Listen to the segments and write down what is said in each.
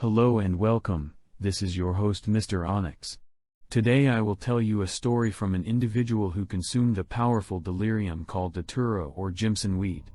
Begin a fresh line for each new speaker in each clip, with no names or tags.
Hello and welcome, this is your host Mr. Onyx. Today I will tell you a story from an individual who consumed a powerful delirium called Datura or Jimson weed.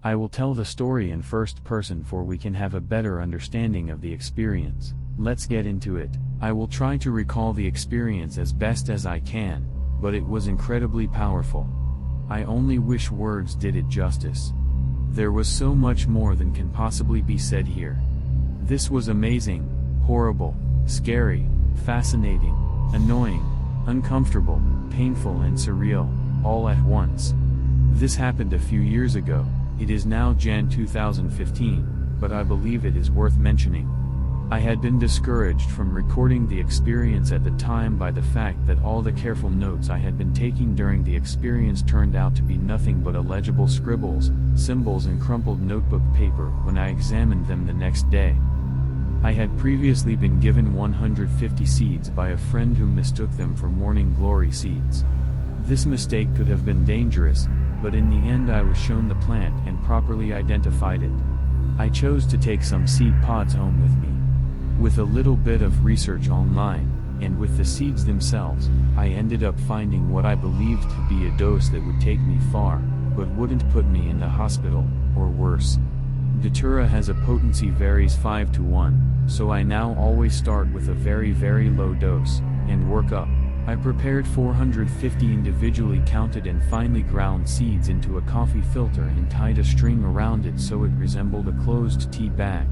I will tell the story in first person for we can have a better understanding of the experience. Let's get into it. I will try to recall the experience as best as I can, but it was incredibly powerful. I only wish words did it justice. There was so much more than can possibly be said here. This was amazing, horrible, scary, fascinating, annoying, uncomfortable, painful and surreal, all at once. This happened a few years ago. It is now Jan 2015, but I believe it is worth mentioning. I had been discouraged from recording the experience at the time by the fact that all the careful notes I had been taking during the experience turned out to be nothing but illegible scribbles, symbols and crumpled notebook paper when I examined them the next day. I had previously been given 150 seeds by a friend who mistook them for morning glory seeds. This mistake could have been dangerous, but in the end I was shown the plant and properly identified it. I chose to take some seed pods home with me. With a little bit of research online, and with the seeds themselves, I ended up finding what I believed to be a dose that would take me far, but wouldn't put me in the hospital, or worse. Datura has a potency varies 5 to 1, so I now always start with a very low dose, and work up. I prepared 450 individually counted and finely ground seeds into a coffee filter and tied a string around it so it resembled a closed tea bag.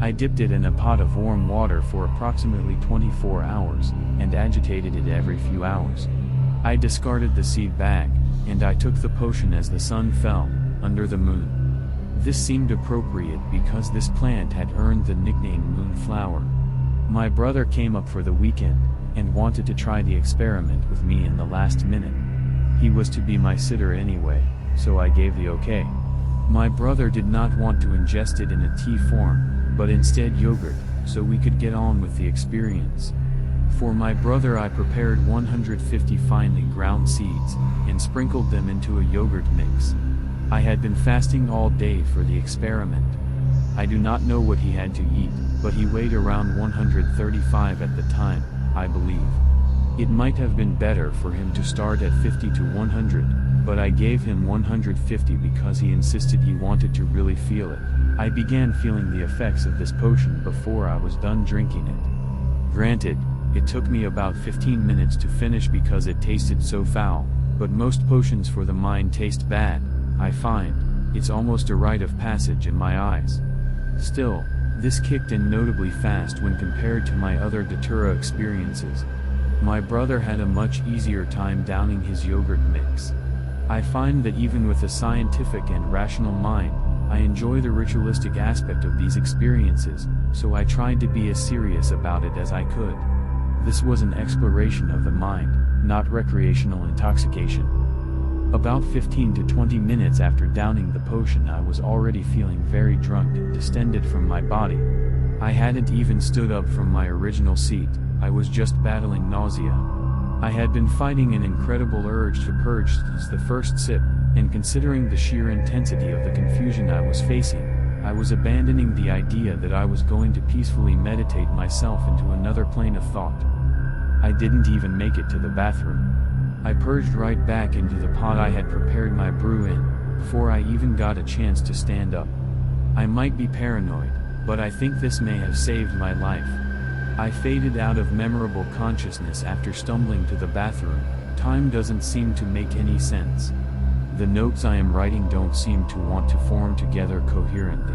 I dipped it in a pot of warm water for approximately 24 hours, and agitated it every few hours. I discarded the seed bag, and I took the potion as the sun fell, under the moon. This seemed appropriate because this plant had earned the nickname Moonflower. My brother came up for the weekend, and wanted to try the experiment with me in the last minute. He was to be my sitter anyway, so I gave the okay. My brother did not want to ingest it in a tea form, but instead yogurt, so we could get on with the experience. For my brother I prepared 150 finely ground seeds, and sprinkled them into a yogurt mix. I had been fasting all day for the experiment. I do not know what he had to eat, but he weighed around 135 at the time, I believe. It might have been better for him to start at 50 to 100, but I gave him 150 because he insisted he wanted to really feel it. I began feeling the effects of this potion before I was done drinking it. Granted, it took me about 15 minutes to finish because it tasted so foul, but most potions for the mind taste bad, I find. It's almost a rite of passage in my eyes. Still, this kicked in notably fast when compared to my other Datura experiences. My brother had a much easier time downing his yogurt mix. I find that even with a scientific and rational mind, I enjoy the ritualistic aspect of these experiences, so I tried to be as serious about it as I could. This was an exploration of the mind, not recreational intoxication. About 15 to 20 minutes after downing the potion I was already feeling very drunk and distended from my body. I hadn't even stood up from my original seat, I was just battling nausea. I had been fighting an incredible urge to purge since the first sip, and considering the sheer intensity of the confusion I was facing, I was abandoning the idea that I was going to peacefully meditate myself into another plane of thought. I didn't even make it to the bathroom. I purged right back into the pot I had prepared my brew in, before I even got a chance to stand up. I might be paranoid, but I think this may have saved my life. I faded out of memorable consciousness after stumbling to the bathroom. Time doesn't seem to make any sense. The notes I am writing don't seem to want to form together coherently.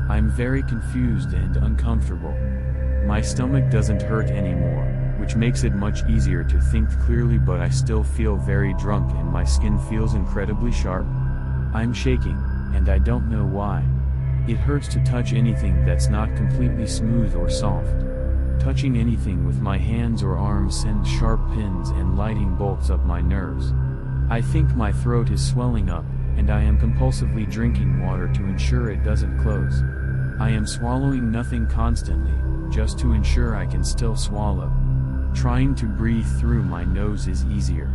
I'm very confused and uncomfortable. My stomach doesn't hurt anymore, which makes it much easier to think clearly, but I still feel very drunk and my skin feels incredibly sharp. I'm shaking, and I don't know why. It hurts to touch anything that's not completely smooth or soft. Touching anything with my hands or arms sends sharp pins and lightning bolts up my nerves. I think my throat is swelling up, and I am compulsively drinking water to ensure it doesn't close. I am swallowing nothing constantly, just to ensure I can still swallow. Trying to breathe through my nose is easier.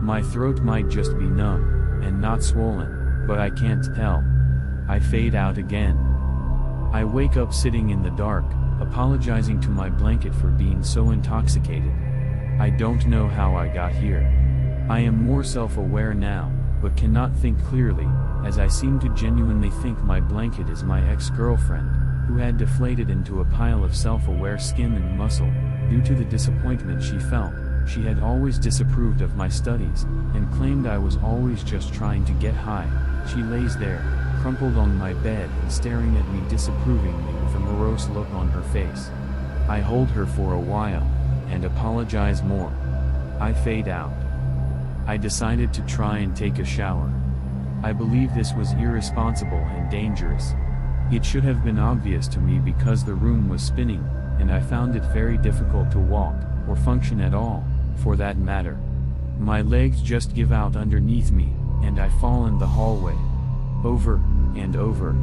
My throat might just be numb, and not swollen, but I can't tell. I fade out again. I wake up sitting in the dark, apologizing to my blanket for being so intoxicated. I don't know how I got here. I am more self-aware now, but cannot think clearly, as I seem to genuinely think my blanket is my ex-girlfriend, who had deflated into a pile of self-aware skin and muscle, due to the disappointment she felt. She had always disapproved of my studies, and claimed I was always just trying to get high. She lays there, crumpled on my bed and staring at me disapprovingly with a morose look on her face. I hold her for a while, and apologize more. I fade out. I decided to try and take a shower. I believe this was irresponsible and dangerous. It should have been obvious to me because the room was spinning, and I found it very difficult to walk, or function at all, for that matter. My legs just give out underneath me, and I fall in the hallway. Over and over.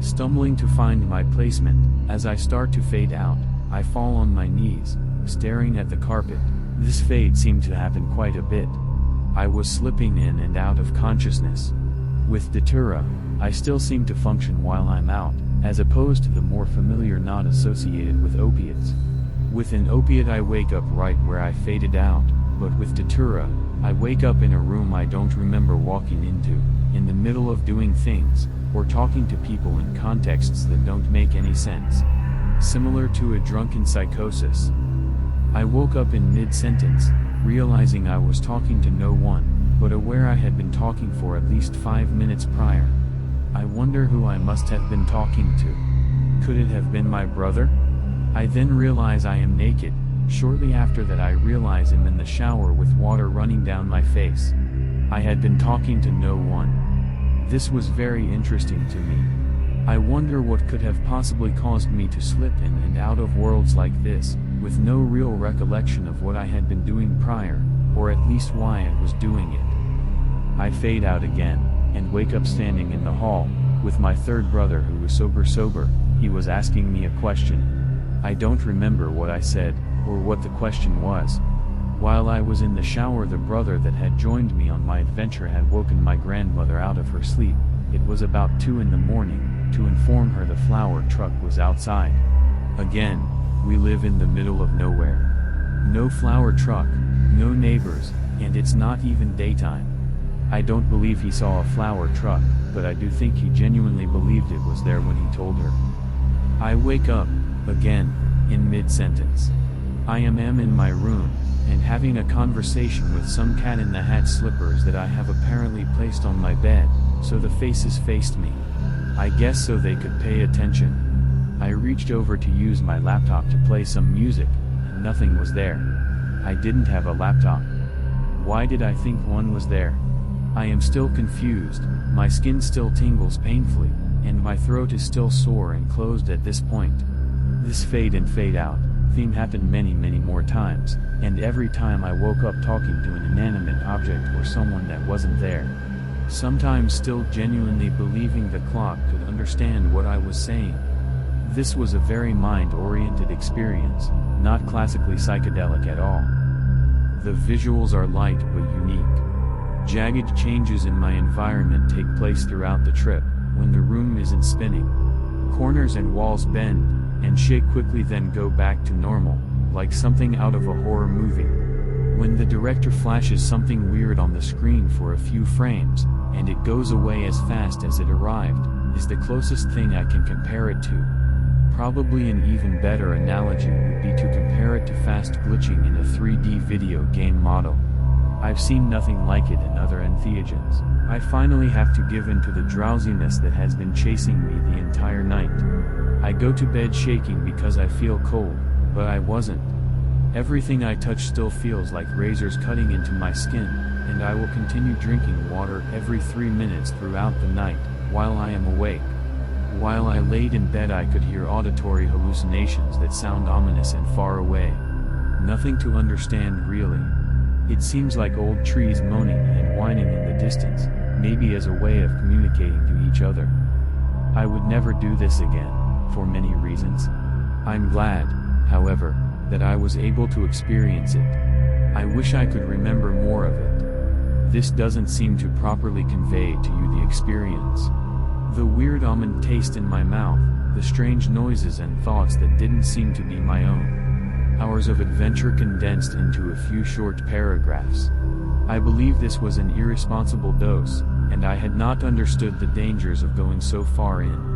Stumbling to find my placement, as I start to fade out, I fall on my knees, staring at the carpet. This fade seemed to happen quite a bit. I was slipping in and out of consciousness. With Datura, I still seem to function while I'm out, as opposed to the more familiar not associated with opiates. With an opiate I wake up right where I faded out, but with Datura, I wake up in a room I don't remember walking into, in the middle of doing things, or talking to people in contexts that don't make any sense. Similar to a drunken psychosis. I woke up in mid-sentence, realizing I was talking to no one, but aware I had been talking for at least 5 minutes prior. I wonder who I must have been talking to. Could it have been my brother? I then realize I am naked. Shortly after that I realize I'm in the shower with water running down my face. I had been talking to no one. This was very interesting to me. I wonder what could have possibly caused me to slip in and out of worlds like this, with no real recollection of what I had been doing prior, or at least why I was doing it. I fade out again, and wake up standing in the hall, with my third brother who was sober. He was asking me a question. I don't remember what I said, or what the question was. While I was in the shower, the brother that had joined me on my adventure had woken my grandmother out of her sleep. It was about 2 in the morning, to inform her the flower truck was outside. Again, we live in the middle of nowhere. No flower truck, no neighbors, and it's not even daytime. I don't believe he saw a flower truck, but I do think he genuinely believed it was there when he told her. I wake up, again, in mid-sentence. I am in my room, and having a conversation with some cat in the hat slippers that I have apparently placed on my bed, so the faces faced me. I guess so they could pay attention. I reached over to use my laptop to play some music, and nothing was there. I didn't have a laptop. Why did I think one was there? I am still confused, my skin still tingles painfully, and my throat is still sore and closed at this point. This fade in fade out theme happened many more times, and every time I woke up talking to an inanimate object or someone that wasn't there. Sometimes still genuinely believing the clock could understand what I was saying. This was a very mind-oriented experience, not classically psychedelic at all. The visuals are light but unique. Jagged changes in my environment take place throughout the trip, when the room isn't spinning. Corners and walls bend, and shake quickly then go back to normal, like something out of a horror movie. When the director flashes something weird on the screen for a few frames, and it goes away as fast as it arrived, is the closest thing I can compare it to. Probably an even better analogy would be to compare it to fast glitching in a 3D video game model. I've seen nothing like it in other entheogens. I finally have to give in to the drowsiness that has been chasing me the entire night. I go to bed shaking because I feel cold, but I wasn't. Everything I touch still feels like razors cutting into my skin, and I will continue drinking water every 3 minutes throughout the night, while I am awake. While I laid in bed I could hear auditory hallucinations that sound ominous and far away. Nothing to understand really. It seems like old trees moaning and whining in the distance, maybe as a way of communicating to each other. I would never do this again, for many reasons. I'm glad, however, that I was able to experience it. I wish I could remember more of it. This doesn't seem to properly convey to you the experience. The weird almond taste in my mouth, the strange noises and thoughts that didn't seem to be my own. Hours of adventure condensed into a few short paragraphs. I believe this was an irresponsible dose, and I had not understood the dangers of going so far in.